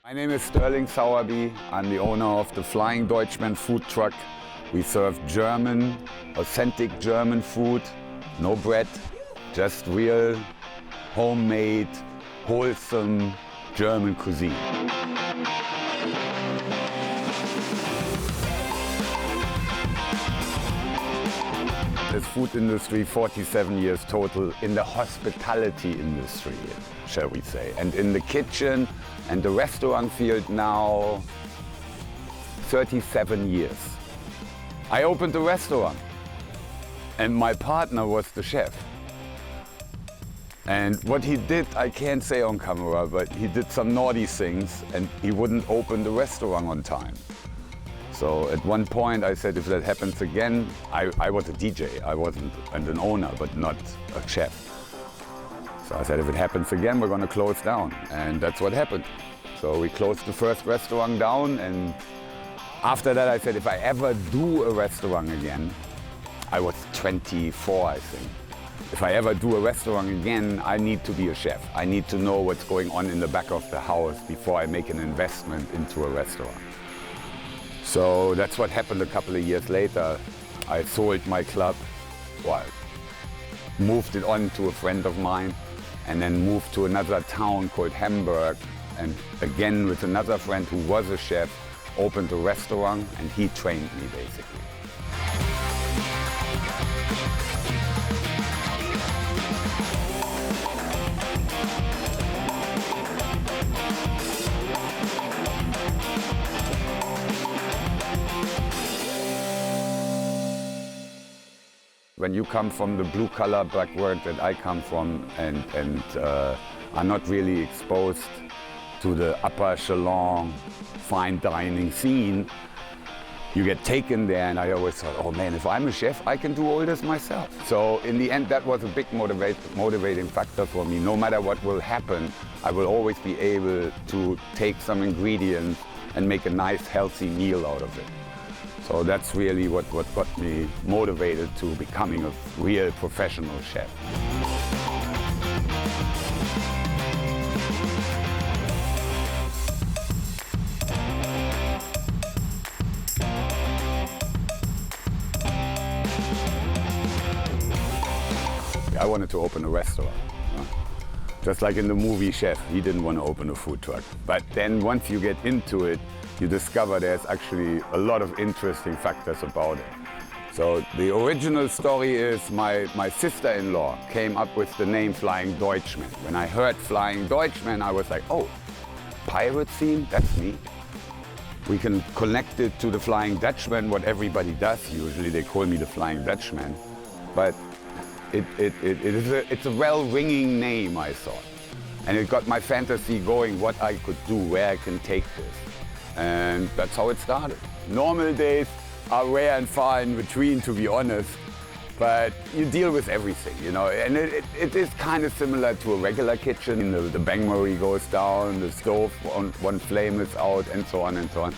My name is Sterling Sauerby. I'm the owner of the Flying Deutschman Food Truck. We serve German, authentic German food, no bread, just real, homemade, wholesome German cuisine. This food industry, 47 years total in the hospitality industry, shall we say. And in the kitchen and the restaurant field now, 37 years. I opened a restaurant and my partner was the chef. And what he did, I can't say on camera, but he did some naughty things and he wouldn't open the restaurant on time. So at one point I said, if that happens again, I was a DJ, I wasn't an owner, but not a chef. So I said, if it happens again, we're going to close down. And that's what happened. So we closed the first restaurant down, and after that I said, if I ever do a restaurant again, I was 24, I think. If I ever do a restaurant again, I need to be a chef. I need to know what's going on in the back of the house before I make an investment into a restaurant. So that's what happened a couple of years later. I sold my club, well, moved it on to a friend of mine, and then moved to another town called Hamburg, and again with another friend who was a chef, opened a restaurant, and he trained me basically. When you come from the blue-collar background that I come from and are not really exposed to the upper echelon fine dining scene, you get taken there, and I always thought, oh man, if I'm a chef, I can do all this myself. So in the end, that was a big motivating factor for me. No matter what will happen, I will always be able to take some ingredients and make a nice, healthy meal out of it. So that's really what got me motivated to becoming a real professional chef. I wanted to open a restaurant. Just like in the movie Chef, he didn't want to open a food truck. But then once you get into it, you discover there's actually a lot of interesting factors about it. So the original story is my sister-in-law came up with the name Flying Deutschman. When I heard Flying Deutschman, I was like, oh, pirate scene, that's me. We can connect it to the Flying Dutchman, what everybody does. Usually they call me the Flying Dutchman. But it's a well-ringing name, I thought. And it got my fantasy going, what I could do, where I can take this. And that's how it started. Normal days are rare and far in between, to be honest, but you deal with everything, you know, and it is kind of similar to a regular kitchen. The bain-marie goes down, the stove, one flame is out, and so on and so on.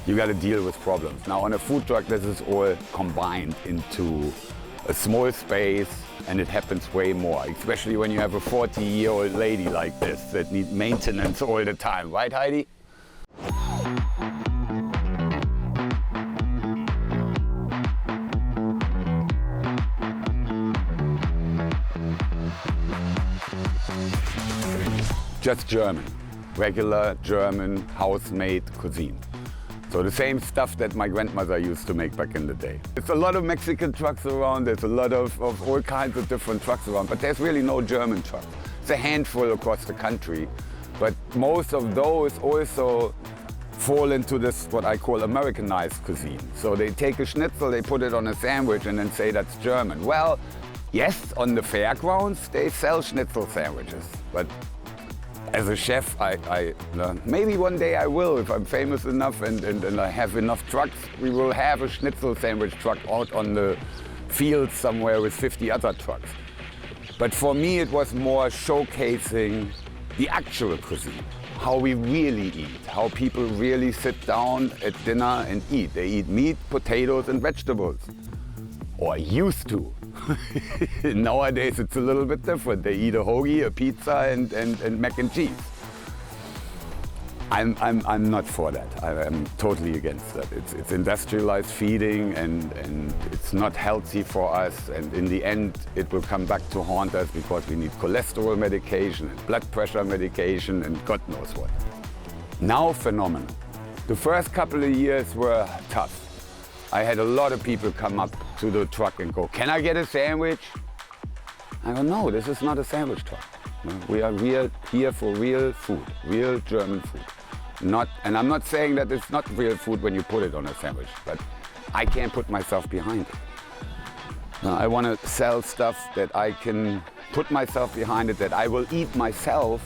You got to deal with problems. Now on a food truck, this is all combined into a small space, and it happens way more, especially when you have a 40-year-old lady like this that needs maintenance all the time, right, Heidi? Just German, regular German house-made cuisine. So the same stuff that my grandmother used to make back in the day. There's a lot of Mexican trucks around, there's a lot of all kinds of different trucks around, but there's really no German truck. It's a handful across the country, but most of those also fall into this, what I call Americanized cuisine. So they take a schnitzel, they put it on a sandwich and then say that's German. Well, yes, on the fairgrounds, they sell schnitzel sandwiches, but as a chef, maybe one day I will, if I'm famous enough and I have enough trucks, we will have a schnitzel sandwich truck out on the field somewhere with 50 other trucks. But for me, it was more showcasing the actual cuisine, how we really eat, how people really sit down at dinner and eat. They eat meat, potatoes, and vegetables, or used to. Nowadays it's a little bit different. They eat a hoagie, a pizza, and mac and cheese. I'm not for that. I'm totally against that. It's industrialized feeding and it's not healthy for us. And in the end, it will come back to haunt us because we need cholesterol medication and blood pressure medication and God knows what. Now, phenomenal. The first couple of years were tough. I had a lot of people come up to the truck and go, "Can I get a sandwich?" I go, "No, this is not a sandwich truck. We are here for real food, real German food. And I'm not saying that it's not real food when you put it on a sandwich, but I can't put myself behind it. I want to sell stuff that I can put myself behind it, that I will eat myself.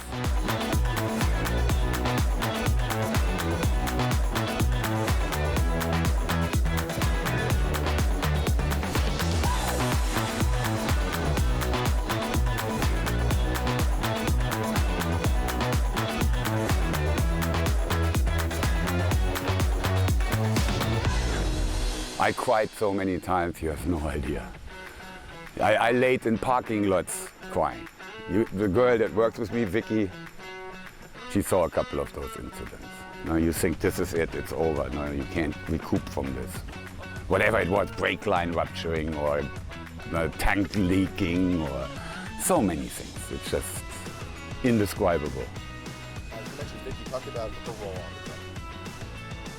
I cried so many times, you have no idea. I laid in parking lots crying. The girl that works with me, Vicky, she saw a couple of those incidents. Now you think this is it, it's over. No, you can't recoup from this. Whatever it was, brake line rupturing or tank leaking or so many things. It's just indescribable. You mentioned Vicky, talk about her role on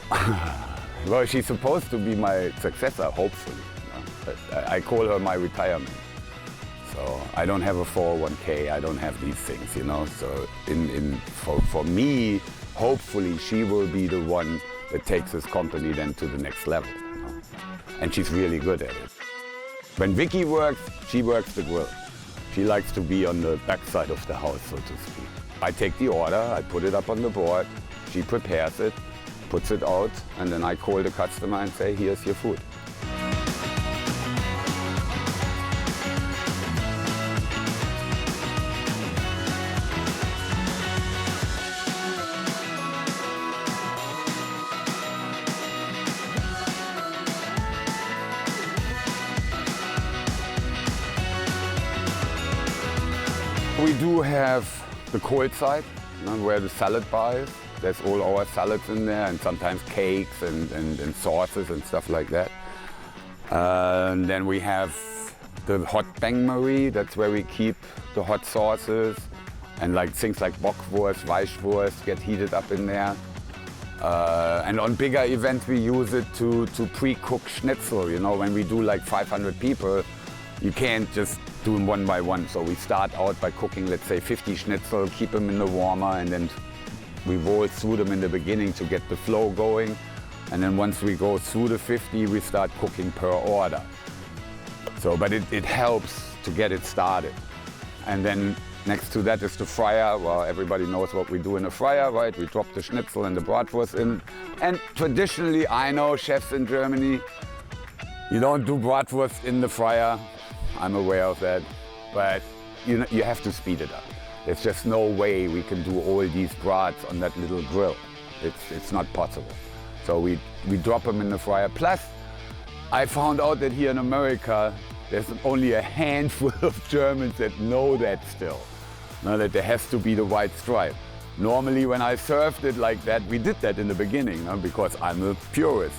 the truck. Well, she's supposed to be my successor, hopefully. I call her my retirement. So I don't have a 401k, I don't have these things, you know. So for me, hopefully she will be the one that takes this company then to the next level. You know? And she's really good at it. When Vicky works, she works the grill. She likes to be on the backside of the house, so to speak. I take the order, I put it up on the board, she prepares it, puts it out, and then I call the customer and say, "Here's your food." We do have the cold side, you know, where the salad bar is. There's all our salads in there and sometimes cakes and sauces and stuff like that. And then we have the hot bain-marie, that's where we keep the hot sauces. And like things like Bockwurst, Weichwurst get heated up in there. And on bigger events we use it to pre-cook schnitzel. You know, when we do like 500 people, you can't just do them one by one. So we start out by cooking, let's say 50 schnitzel, keep them in the warmer, and then we roll through them in the beginning to get the flow going. And then once we go through the 50, we start cooking per order. So, but it helps to get it started. And then next to that is the fryer. Well, everybody knows what we do in a fryer, right? We drop the schnitzel and the bratwurst in. And traditionally, I know chefs in Germany, you don't do bratwurst in the fryer. I'm aware of that. But you have to speed it up. There's just no way we can do all these brats on that little grill. It's not possible. So we drop them in the fryer. Plus, I found out that here in America, there's only a handful of Germans that know that still. Now that there has to be the white stripe. Normally when I served it like that, we did that in the beginning, because I'm a purist.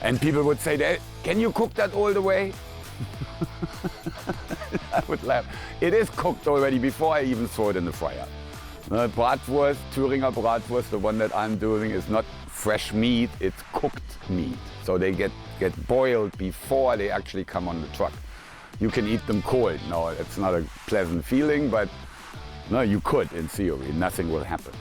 And people would say, "Can you cook that all the way?" I would laugh. It is cooked already before I even throw it in the fryer. Bratwurst, Thüringer Bratwurst, the one that I'm doing, is not fresh meat, it's cooked meat. So they get boiled before they actually come on the truck. You can eat them cold. No, it's not a pleasant feeling, but no, you could in theory, nothing will happen.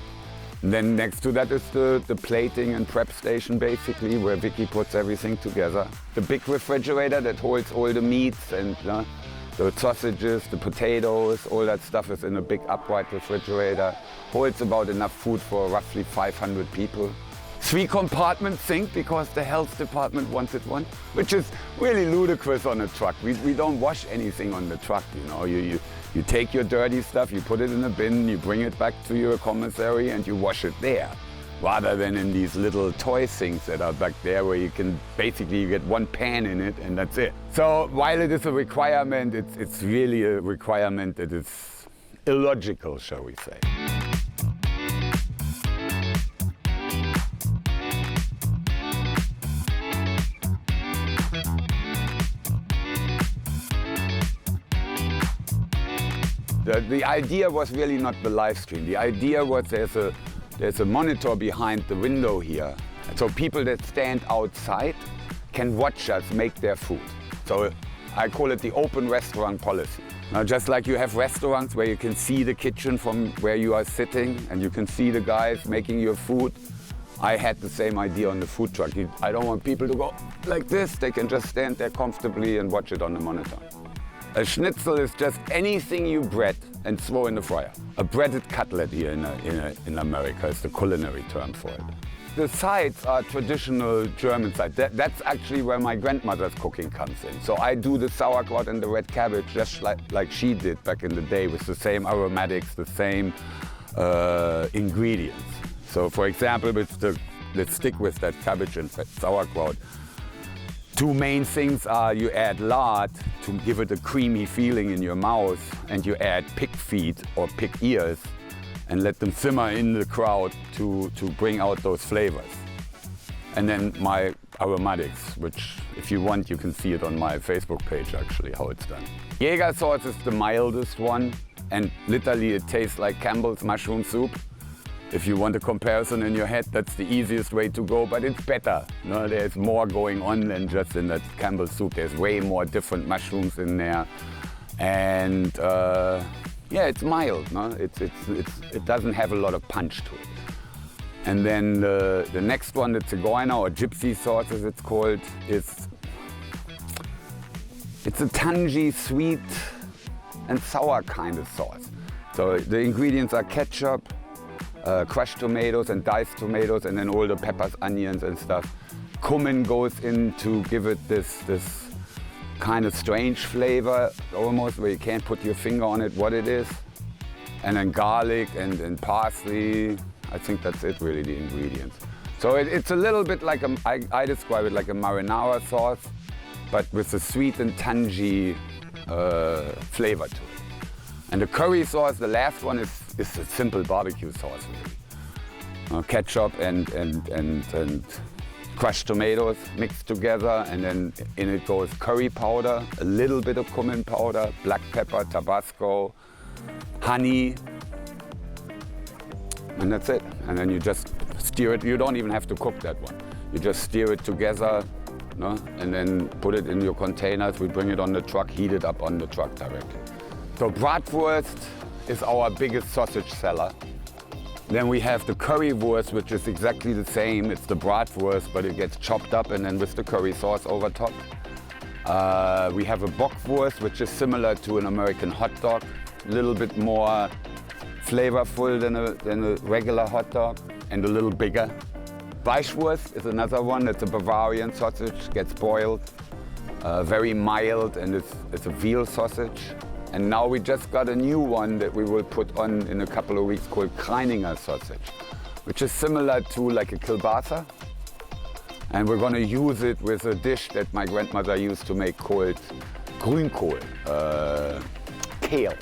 And then next to that is the plating and prep station, basically, where Vicky puts everything together. The big refrigerator that holds all the meats and the sausages, the potatoes, all that stuff is in a big upright refrigerator. Holds about enough food for roughly 500 people. 3-compartment sink because the health department wants it one, which is really ludicrous on a truck. We don't wash anything on the truck, you know. You take your dirty stuff, you put it in a bin, you bring it back to your commissary and you wash it there. Rather than in these little toy sinks that are back there where you can basically get one pan in it and that's it. So while it is a requirement, it's really a requirement that is illogical, shall we say. The idea was really not the live stream. The idea was there's a monitor behind the window here. So people that stand outside can watch us make their food. So I call it the open restaurant policy. Now, just like you have restaurants where you can see the kitchen from where you are sitting and you can see the guys making your food, I had the same idea on the food truck. I don't want people to go like this. They can just stand there comfortably and watch it on the monitor. A schnitzel is just anything you bread and throw in the fryer. A breaded cutlet here in America is the culinary term for it. The sides are traditional German sides. That's actually where my grandmother's cooking comes in. So I do the sauerkraut and the red cabbage just like she did back in the day, with the same aromatics, the same ingredients. So for example, let's stick with that cabbage and sauerkraut. Two main things are you add lard to give it a creamy feeling in your mouth, and you add pig feet or pig ears and let them simmer in the kraut to bring out those flavors. And then my aromatics, which if you want, you can see it on my Facebook page actually, how it's done. Jäger sauce is the mildest one, and literally it tastes like Campbell's mushroom soup. If you want a comparison in your head, that's the easiest way to go, but it's better. No, there's more going on than just in that Campbell's soup. There's way more different mushrooms in there. And yeah, it's mild. No? It doesn't have a lot of punch to it. And then the next one, the Zigeuner or gypsy sauce as it's called, it's a tangy, sweet and sour kind of sauce. So the ingredients are ketchup, crushed tomatoes and diced tomatoes, and then all the peppers, onions and stuff. Cumin goes in to give it this kind of strange flavor, almost, where you can't put your finger on it what it is. And then garlic and parsley. I think that's it, really, the ingredients. So it's a little bit like I describe it like a marinara sauce, but with a sweet and tangy flavor to it. And the curry sauce, the last one, is a simple barbecue sauce, really. Ketchup and crushed tomatoes mixed together, and then in it goes curry powder, a little bit of cumin powder, black pepper, Tabasco, honey, and that's it. And then you just stir it. You don't even have to cook that one. You just stir it together, no? And then put it in your containers. We bring it on the truck, heat it up on the truck directly. So bratwurst is our biggest sausage seller. Then we have the currywurst, which is exactly the same. It's the bratwurst, but it gets chopped up and then with the curry sauce over top. We have a bockwurst, which is similar to an American hot dog, a little bit more flavorful than a regular hot dog, and a little bigger. Weichwurst is another one. It's a Bavarian sausage, gets boiled, very mild, and it's a veal sausage. And now we just got a new one that we will put on in a couple of weeks called Kreininger sausage, which is similar to like a kielbasa. And we're going to use it with a dish that my grandmother used to make called Grünkohl, kale.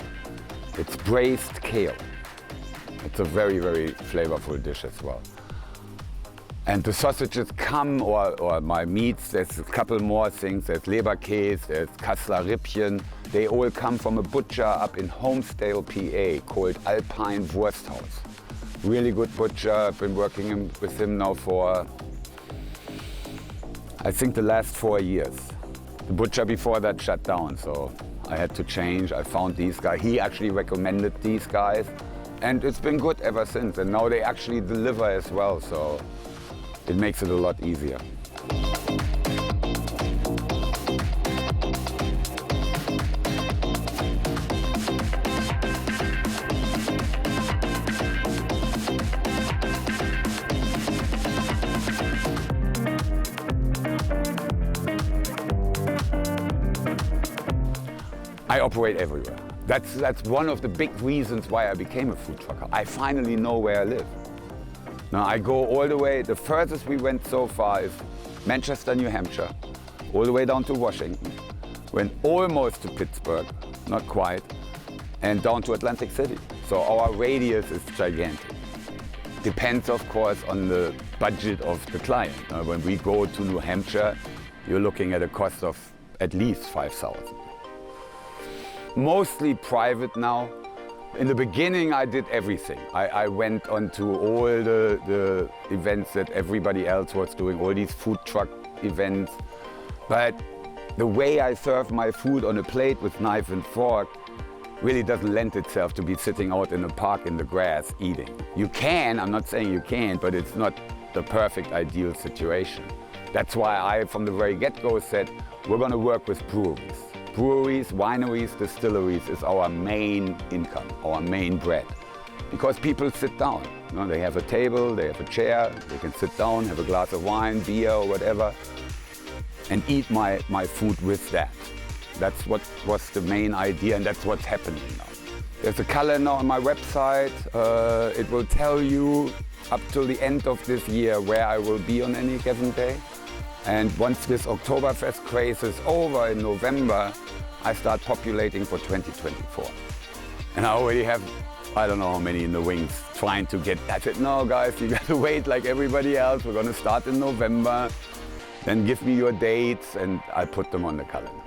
It's braised kale. It's a very, very flavorful dish as well. And the sausages come, or my meats, there's a couple more things. There's Leberkäse, there's Kassler Rippchen. They all come from a butcher up in Homestale, PA, called Alpine Wursthaus. Really good butcher. I've been working with him now for, I think, the last 4 years. The butcher before that shut down, so I had to change. I found these guys. He actually recommended these guys, and it's been good ever since. And now they actually deliver as well, so it makes it a lot easier. I operate everywhere. That's one of the big reasons why I became a food trucker. I finally know where I live. Now I go all the way, the furthest we went so far is Manchester, New Hampshire, all the way down to Washington, went almost to Pittsburgh, not quite, and down to Atlantic City. So our radius is gigantic. Depends, of course, on the budget of the client. When we go to New Hampshire, you're looking at a cost of at least $5,000. Mostly private now. In the beginning, I did everything. I went on to all the events that everybody else was doing, all these food truck events. But the way I serve my food on a plate with knife and fork really doesn't lend itself to be sitting out in a park in the grass eating. You can, I'm not saying you can't, but it's not the perfect ideal situation. That's why I, from the very get-go, said we're going to work with breweries. Breweries, wineries, distilleries is our main income, our main bread. Because people sit down. You know, they have a table, they have a chair, they can sit down, have a glass of wine, beer or whatever, and eat my food with that. That's what was the main idea, and that's what's happening now. There's a calendar on my website. It will tell you up till the end of this year where I will be on any given day. And once this Oktoberfest craze is over in November, I start populating for 2024. And I already have, I don't know how many in the wings trying to get, I said, no guys, you gotta wait like everybody else. We're gonna start in November. Then give me your dates and I'll put them on the calendar.